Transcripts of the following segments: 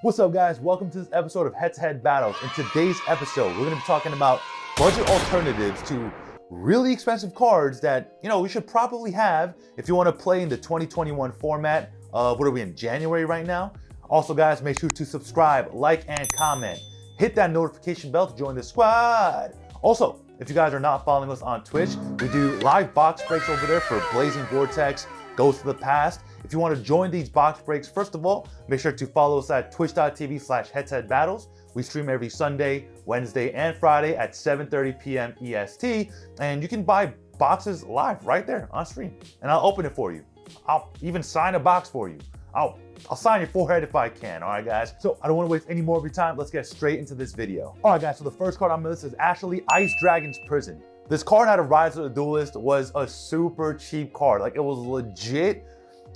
What's up, guys? Welcome to this episode of Head-to-Head Battles. In today's episode, we're going to be talking about budget alternatives to really expensive cards that, you should probably have if you want to play in the 2021 format of, what are we in, January right now? Also, guys, make sure to subscribe, like, and comment. Hit that notification bell to join the squad. Also, if you guys are not following us on Twitch, we do live box breaks over there for Blazing Vortex, Ghost of the Past. If you want to join these box breaks, first of all, make sure to follow us at twitch.tv/HeadtoHeadBattles. We stream every Sunday, Wednesday, and Friday at 7:30 p.m. EST. And you can buy boxes live right there on stream. And I'll open it for you. I'll even sign a box for you. I'll sign your forehead if I can, all right, guys? So I don't want to waste any more of your time. Let's get straight into this video. All right, guys, so the first card on my list is actually Ice Dragon's Prison. This card out of Rise of the Duelist was a super cheap card. Like, it was legit,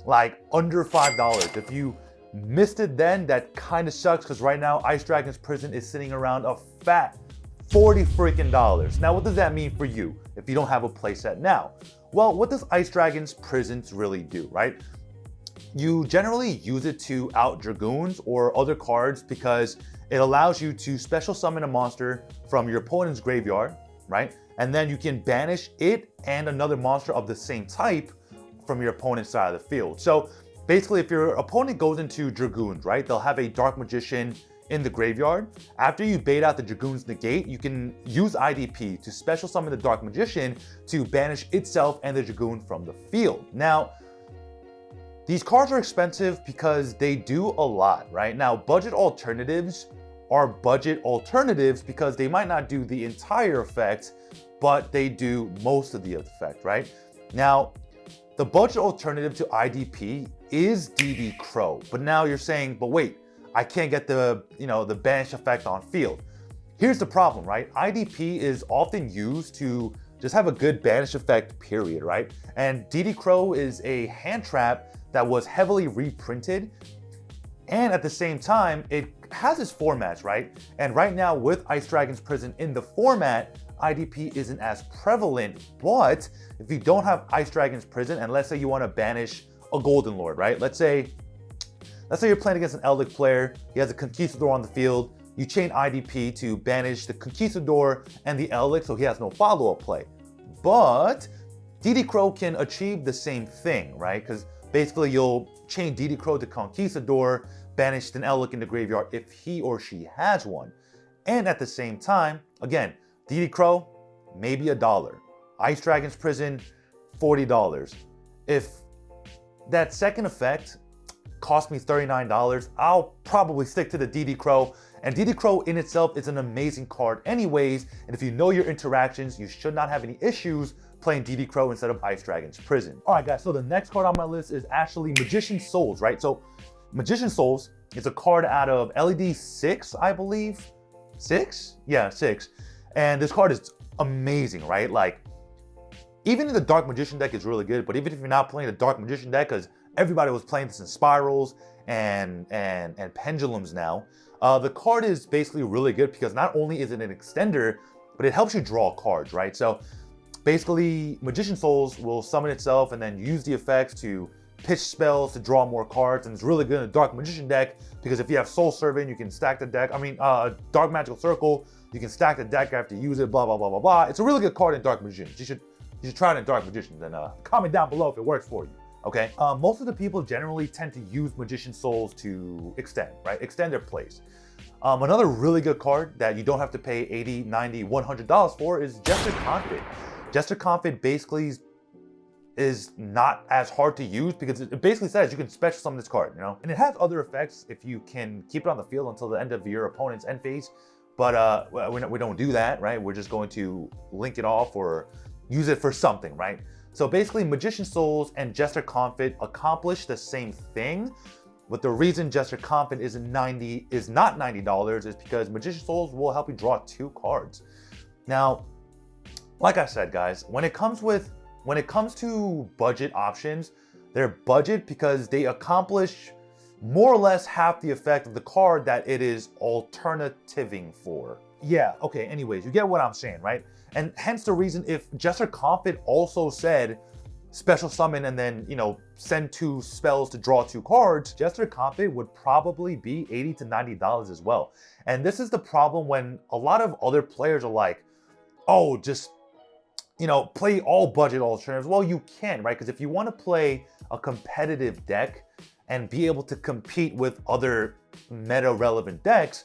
like, under $5. If you missed it then, that kind of sucks, because right now, Ice Dragon's Prison is sitting around a fat $40 freaking. Now, what does that mean for you if you don't have a playset now? Well, what does Ice Dragon's Prisons really do, right? You generally use it to out Dragoons or other cards because it allows you to special summon a monster from your opponent's graveyard, right? And then you can banish it and another monster of the same type from your opponent's side of the field. So basically, if your opponent goes into Dragoons, right, they'll have a Dark Magician in the graveyard. After you bait out the Dragoon's negate, you can use IDP to special summon the Dark Magician to banish itself and the Dragoon from the field. Now, these cards are expensive because they do a lot, right? Now, budget alternatives are budget alternatives because they might not do the entire effect, but they do most of the effect, right? Now, the budget alternative to IDP is DD Crow, but now you're saying, but wait, I can't get the, the banish effect on field. Here's the problem, right? IDP is often used to just have a good banish effect, period, right? And DD Crow is a hand trap that was heavily reprinted, and at the same time, it has its formats, right? And right now, with Ice Dragon's Prison in the format, IDP isn't as prevalent, but if you don't have Ice Dragon's Prison, and let's say you want to banish a Golden Lord, right? Let's say you're playing against an Eldic player, he has a Conquistador on the field, you chain IDP to banish the Conquistador and the Eldic, so he has no follow-up play. But DD Crow can achieve the same thing, right? Because basically you'll chain DD Crow to Conquistador, banish an Eldic in the graveyard if he or she has one. And at the same time, again, DD Crow, maybe $1. Ice Dragon's Prison, $40. If that second effect cost me $39, I'll probably stick to the DD Crow. And DD Crow in itself is an amazing card anyways, and if you know your interactions, you should not have any issues playing DD Crow instead of Ice Dragon's Prison. All right, guys, so the next card on my list is actually Magician's Souls, right? So Magician's Souls is a card out of LED 6, I believe. 6? Yeah, 6. And this card is amazing, right? Like, even in the Dark Magician deck is really good, but even if you're not playing the Dark Magician deck, because everybody was playing this in Spirals and Pendulums now, the card is basically really good because not only is it an extender, but it helps you draw cards, right? So basically, Magician's Souls will summon itself and then use the effects to pitch spells to draw more cards, and it's really good in a Dark Magician deck because if you have Soul Servant, you can stack the deck. Dark Magical Circle, you can stack the deck after you use it, blah, blah, blah, blah, blah. It's a really good card in Dark Magicians. You should try it in Dark Magicians, and comment down below if it works for you, okay? Most of the people generally tend to use Magician's Souls to extend, right? Extend their plays. Another really good card that you don't have to pay $80, $90, $100 for is Jester Confit. Jester Confit basically is not as hard to use because it basically says you can special summon this card, And it has other effects if you can keep it on the field until the end of your opponent's end phase. But we don't do that, right? We're just going to link it off or use it for something, right? So basically, Magician's Souls and Jester Confit accomplish the same thing, but the reason Jester Confit is not $90 is because Magician's Souls will help you draw 2 cards. Now, like I said, guys, when it comes to budget options, they're budget because they accomplish more or less half the effect of the card that it is alternativing for. Yeah, okay, anyways, you get what I'm saying, right? And hence the reason if Jester Confit also said special summon and then, you know, send 2 spells to draw 2 cards, Jester Combat would probably be $80 to $90 as well. And this is the problem when a lot of other players are like, oh, just, you know, play all budget alternatives. Well, you can, right? Because if you want to play a competitive deck and be able to compete with other meta relevant decks,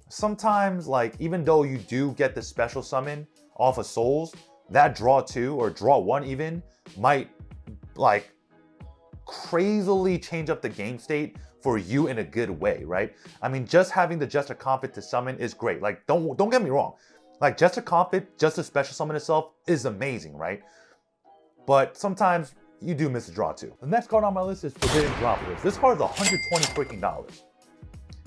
sometimes, like, even though you do get the special summon off of Souls, that draw 2 or draw 1 even might like crazily change up the game state for you in a good way, right? I mean, just having the Jester Combat to summon is great. Like, don't get me wrong. Like, Jester Combat, just the special summon itself is amazing, right? But sometimes you do miss a draw 2. The next card on my list is Forbidden Droplets. This card is $120 freaking dollars.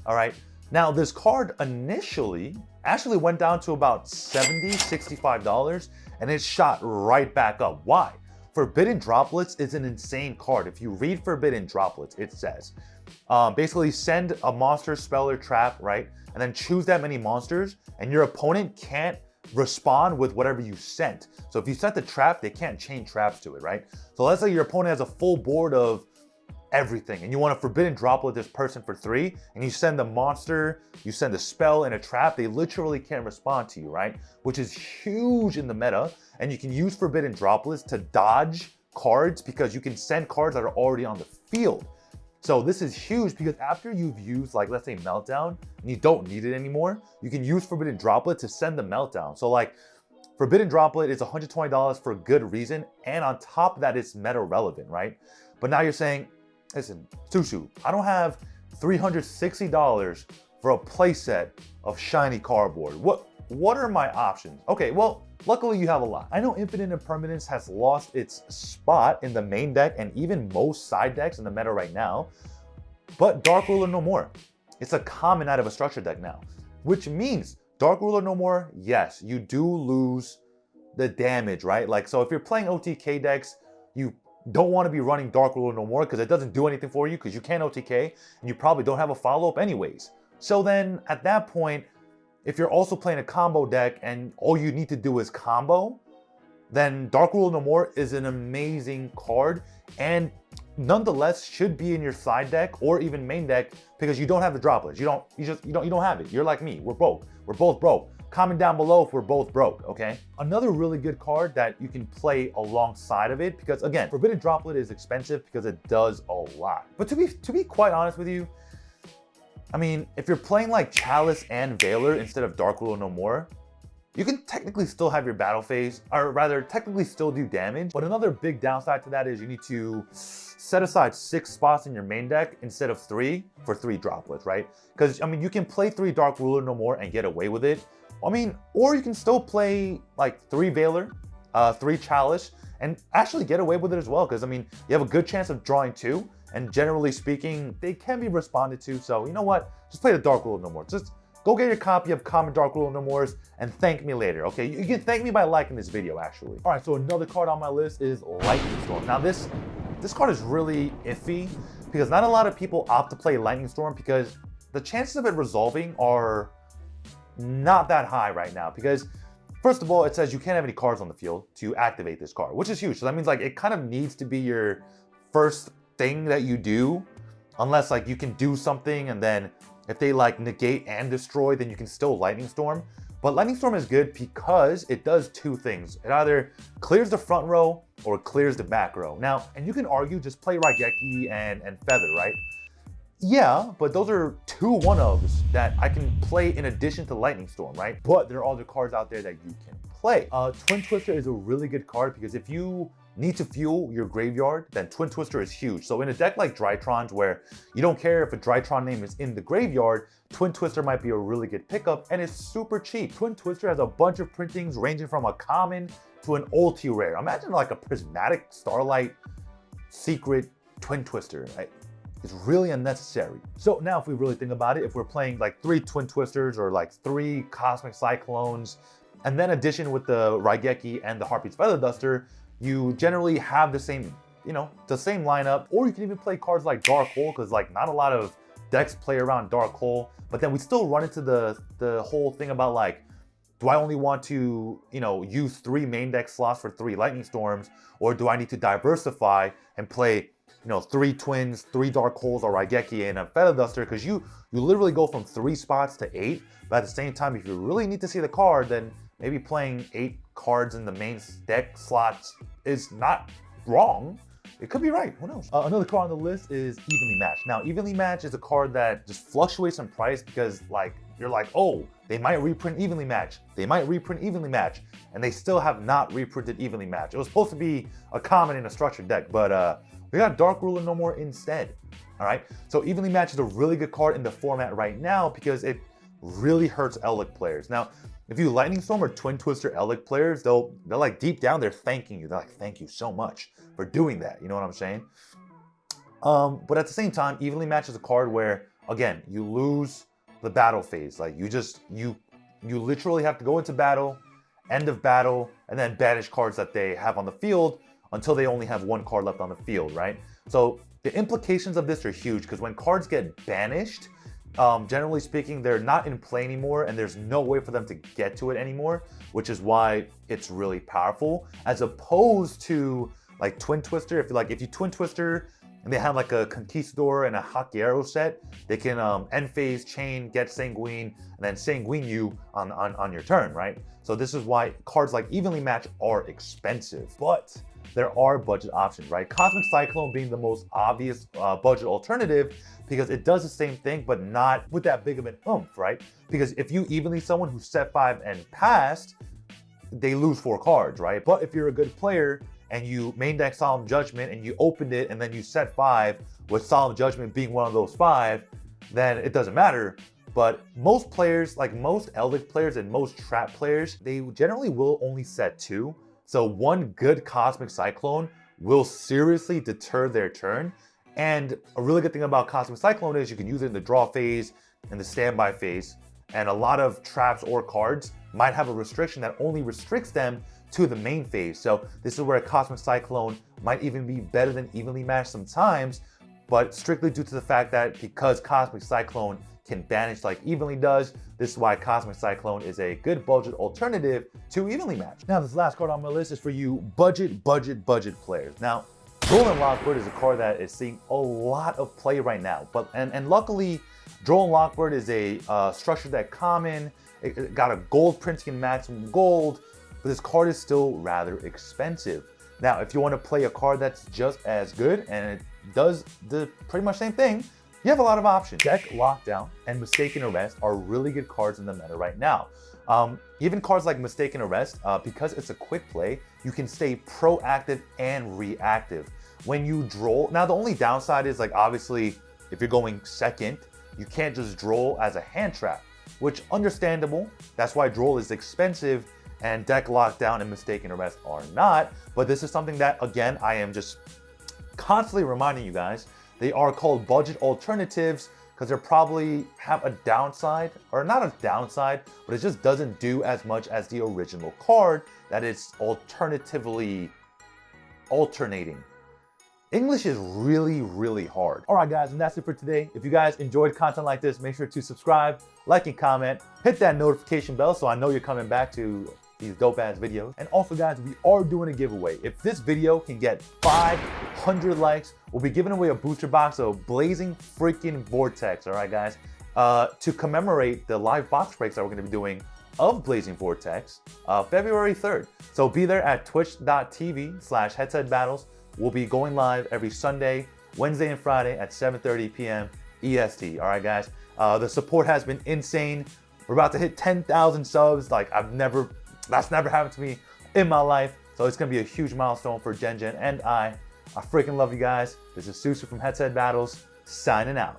All right. Now, this card initially actually went down to about $70, $65, and it shot right back up. Why? Forbidden Droplets is an insane card. If you read Forbidden Droplets, it says, basically send a monster, spell, or trap, right? And then choose that many monsters, and your opponent can't respond with whatever you sent. So if you sent the trap, they can't chain traps to it, right? So let's say your opponent has a full board of everything, and you want to Forbidden Droplet this person for 3, and you send the monster, you send a spell and a trap, they literally can't respond to you, right? Which is huge in the meta, and you can use Forbidden Droplets to dodge cards because you can send cards that are already on the field. So this is huge because after you've used, like, let's say Meltdown, and you don't need it anymore, you can use Forbidden Droplet to send the Meltdown. So like, Forbidden Droplet is $120 for a good reason, and on top of that, it's meta relevant, right? But now you're saying, listen, Sushu, I don't have $360 for a playset of shiny cardboard. What are my options? Okay, well, luckily you have a lot. I know Infinite Impermanence has lost its spot in the main deck and even most side decks in the meta right now, but Dark Ruler no more. It's a common out of a structure deck now, which means Dark Ruler no more, yes, you do lose the damage, right? Like, so if you're playing OTK decks, you don't want to be running Dark Ruler no more because it doesn't do anything for you because you can't OTK and you probably don't have a follow-up anyways. So then at that point, if you're also playing a combo deck and all you need to do is combo, then Dark Ruler no more is an amazing card and nonetheless should be in your side deck or even main deck because you don't have the droplets. You don't have it. You're like me. We're broke. We're both broke. Comment down below if we're both broke, okay? Another really good card that you can play alongside of it, because again, Forbidden Droplet is expensive because it does a lot. But to be quite honest with you, I mean, if you're playing like Chalice and Veiler instead of Dark Ruler no more, you can technically still have your battle phase, or rather technically still do damage. But another big downside to that is you need to set aside 6 spots in your main deck instead of 3 for 3 droplets, right? Because I mean, you can play 3 Dark Ruler no more and get away with it. I mean, or you can still play like 3 Veiler, 3 Chalice, and actually get away with it as well. Because I mean, you have a good chance of drawing 2, and generally speaking, they can be responded to. So you know what? Just play the Dark Ruler no more. Just go get your copy of Common Dark Ruler no mores and thank me later. Okay, you can thank me by liking this video actually. All right, so another card on my list is Lightning Storm. Now this card is really iffy because not a lot of people opt to play Lightning Storm because the chances of it resolving are not that high right now because first of all, it says you can't have any cards on the field to activate this card, which is huge. So that means like it kind of needs to be your first thing that you do unless like you can do something and then if they like negate and destroy, then you can still Lightning Storm. But Lightning Storm is good because it does 2 things. It either clears the front row or clears the back row. Now, and you can argue just play Raigeki and Feather, right? Yeah, but those are 2 1-ofs that I can play in addition to Lightning Storm, right? But there are other cards out there that you can play. Twin Twister is a really good card because if you need to fuel your graveyard, then Twin Twister is huge. So in a deck like Drytron's where you don't care if a Drytron name is in the graveyard, Twin Twister might be a really good pickup and it's super cheap. Twin Twister has a bunch of printings ranging from a common to an ulti rare. Imagine like a prismatic Starlight secret Twin Twister. It's really unnecessary. So now if we really think about it, if we're playing like 3 Twin Twisters or like 3 Cosmic Cyclones, and then addition with the Raigeki and the Harpy's Feather Duster, you generally have the same, you know, the same lineup, or you can even play cards like Dark Hole, because like not a lot of decks play around Dark Hole, but then we still run into the whole thing about like, do I only want to, use 3 main deck slots for 3 Lightning Storms, or do I need to diversify and play, 3 Twins, 3 Dark Holes, or Raigeki, and a Feather Duster? Because you literally go from 3 spots to 8, but at the same time, if you really need to see the card, then maybe playing 8 cards in the main deck slots is not wrong. It could be right, who knows? Another card on the list is Evenly Matched. Now, Evenly Matched is a card that just fluctuates in price because you're like, oh, they might reprint Evenly Matched. They might reprint Evenly Matched. And they still have not reprinted Evenly Matched. It was supposed to be a common in a structured deck, but we got Dark Ruler No More instead, all right? So Evenly Matched is a really good card in the format right now because it really hurts Elec players. Now, if you Lightning Storm or Twin Twister Elec players, they're like deep down, they're thanking you. They're like, thank you so much for doing that. You know what I'm saying? But at the same time, Evenly Matched is a card where, again, you lose the battle phase. Like you literally have to go into battle, end of battle, and then banish cards that they have on the field until they only have 1 card left on the field, right? So the implications of this are huge because when cards get banished, generally speaking, they're not in play anymore and there's no way for them to get to it anymore, which is why it's really powerful, as opposed to like Twin Twister. If you Twin Twister and they have like a Conquistador and a Hakiero set, they can end phase, chain, get Sanguine, and then Sanguine you on your turn, right? So this is why cards like Evenly Matched are expensive, but there are budget options, right? Cosmic Cyclone being the most obvious budget alternative because it does the same thing, but not with that big of an oomph, right? Because if you evenly someone who's set 5 and passed, they lose 4 cards, right? But if you're a good player and you main deck Solemn Judgment and you opened it and then you set 5 with Solemn Judgment being one of those 5, then it doesn't matter. But most players, like most Elvic players and most Trap players, they generally will only set 2. So 1 good Cosmic Cyclone will seriously deter their turn. And a really good thing about Cosmic Cyclone is you can use it in the draw phase and the standby phase. And a lot of traps or cards might have a restriction that only restricts them to the main phase. So this is where a Cosmic Cyclone might even be better than Evenly Matched sometimes, but strictly due to the fact that because Cosmic Cyclone can banish like Evenly does, this is why Cosmic Cyclone is a good budget alternative to Evenly Matched. Now, this last card on my list is for you budget players. Now, Droll and Lockboard is a card that is seeing a lot of play right now, and luckily, Droll and Lockboard is a structured deck common. It got a gold printing and maximum gold, but this card is still rather expensive. Now, if you want to play a card that's just as good and it does the pretty much same thing, you have a lot of options. Deck Lockdown and Mistaken Arrest are really good cards in the meta right now. Even cards like Mistaken Arrest, because it's a quick play, you can stay proactive and reactive. When you Droll, now the only downside is like obviously if you're going second, you can't just Droll as a hand trap, which understandable. That's why Droll is expensive and Deck Lockdown and Mistaken Arrest are not. But this is something that, again, I am just constantly reminding you guys. They are called budget alternatives because they probably have a downside, or not a downside, but it just doesn't do as much as the original card that it's alternatively alternating. English is really, really hard. All right, guys, and that's it for today. If you guys enjoyed content like this, make sure to subscribe, like, and comment. Hit that notification bell so I know you're coming back to these dope-ass videos. And also, guys, we are doing a giveaway. If this video can get 500 likes, we'll be giving away a booster box of Blazing freaking Vortex, all right, guys? To commemorate the live box breaks that we're gonna be doing of Blazing Vortex, February 3rd. So be there at twitch.tv/HeadtoHeadBattles. We'll be going live every Sunday, Wednesday, and Friday at 7:30 p.m. EST. All right, guys. The support has been insane. We're about to hit 10,000 subs. Like that's never happened to me in my life. So it's gonna be a huge milestone for Gen and I freaking love you guys. This is Susu from HeadtoHeadBattles signing out.